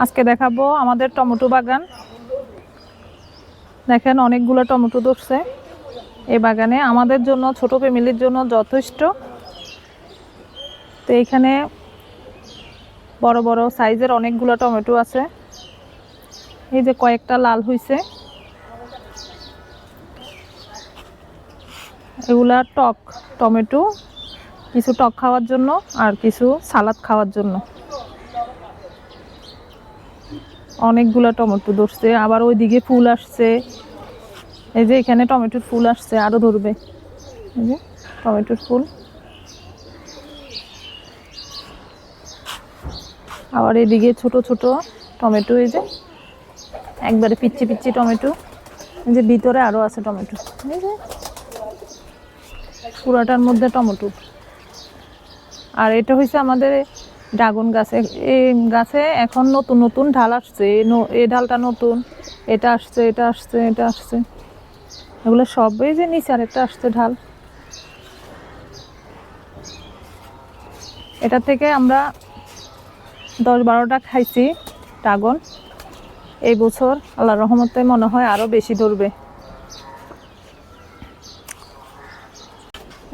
আজকে দেখাবো আমাদের টমেটো বাগান। দেখেন অনেকগুলো টমেটো ধরছে এই বাগানে, আমাদের জন্য ছোট ফ্যামিলির জন্য যথেষ্ট। তো এখানে বড় বড় সাইজের অনেকগুলো টমেটো আছে। এই যে কয়েকটা লাল হয়েছে, এগুলা টক টমেটো, কিছু টক খাওয়ার জন্য আর কিছু সালাদ খাওয়ার জন্য। অনেকগুলো টমেটো ধরছে, আবার ওইদিকে ফুল আসছে। এই যে এখানে টমেটোর ফুল আসছে, আরো ধরবে। এই যে টমেটোর ফুল, আবার এদিকে ছোট ছোট টমেটো, এই যে একবারে পিচ্ছি পিচ্ছি টমেটো। এই যে ভিতরে আরো আছে টমেটো, এই যে পুরাটার মধ্যে টমেটো। আর এটা হচ্ছে আমাদের ড্রাগন গাছে, এই গাছে এখন নতুন নতুন ঢাল আসছে। এই ঢালটা নতুন, এটা আসছে, এটা আসছে, এটা আসছে, এগুলো সব। এই যে নিচে আরেকটা আসছে ঢাল। এটা থেকে আমরা 10-12টা খাইছি ড্রাগন। এই বছর আল্লাহর রহমতে মনে হয় আরো বেশি ধরবে।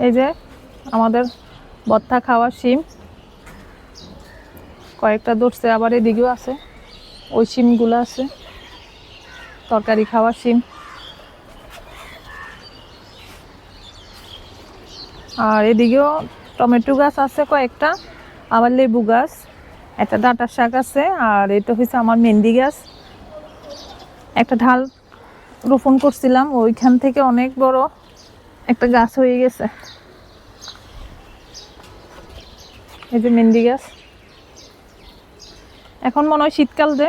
এই যে আমাদের ভর্তা খাওয়া শিম কয়েকটা ধরছে, আবার এদিকেও আছে, ওই শিমগুলো আছে তরকারি খাওয়া শিম। আর এদিকেও টমেটো গাছ আছে কয়েকটা, আবার লেবু গাছ, একটা ডাঁটার শাক আছে। আর এটা হচ্ছে আমার মেহেন্দি গাছ, একটা ঢাল রোপণ করছিলাম, ওইখান থেকে অনেক বড় একটা গাছ হয়ে গেছে। এই যে মেহেন্দি গাছ, এখন মনে হয় শীতকাল যে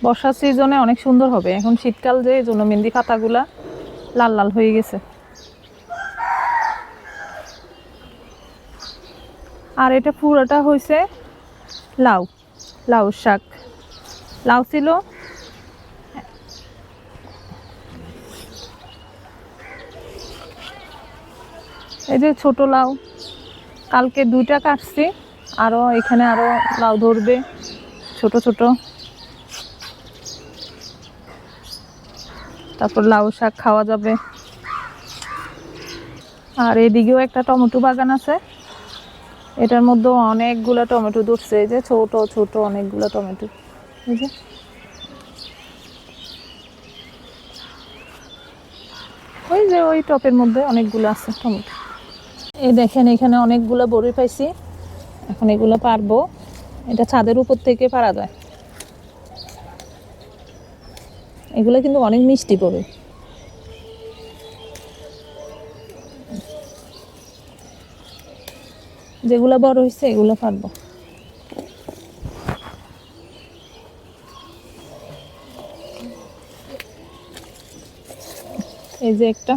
বর্ষার সিজনে অনেক সুন্দর হবে। এখন শীতকাল যে, এই জন্য মেহেন্দি পাতাগুলা লাল লাল হয়ে গেছে। আর এটা পুরোটা হয়েছে লাউ, লাউ শাক। লাউ ছিল, এই যে ছোট লাউ, কালকে 2টা কাটছি, আরো এখানে আরো লাউ ধরবে ছোট ছোট। তারপর লাউ শাক খাওয়া যাবে। আর এদিকেও একটা টমেটো বাগান আছে, এটার মধ্যে অনেকগুলো টমেটো ধরছে। এই যে ছোট ছোট অনেকগুলো টমেটো, এই যে ওই যে ওই টপের মধ্যে অনেকগুলো আছে টমেটো। এই দেখেন এখানে অনেকগুলো বড়ি পাইছি, এখন এগুলো পারবো। এটা ছাদের উপর থেকে পারা যায়, এগুলো কিন্তু অনেক মিষ্টি পড়ে। যেগুলো বড় হয়েছে এগুলো পারবো। এই যে একটা,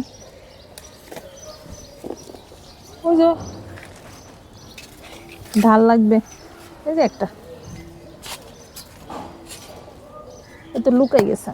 ওই যে ঢাল লাগবে, এই যে একটা, এ তো লুকাই গেছে।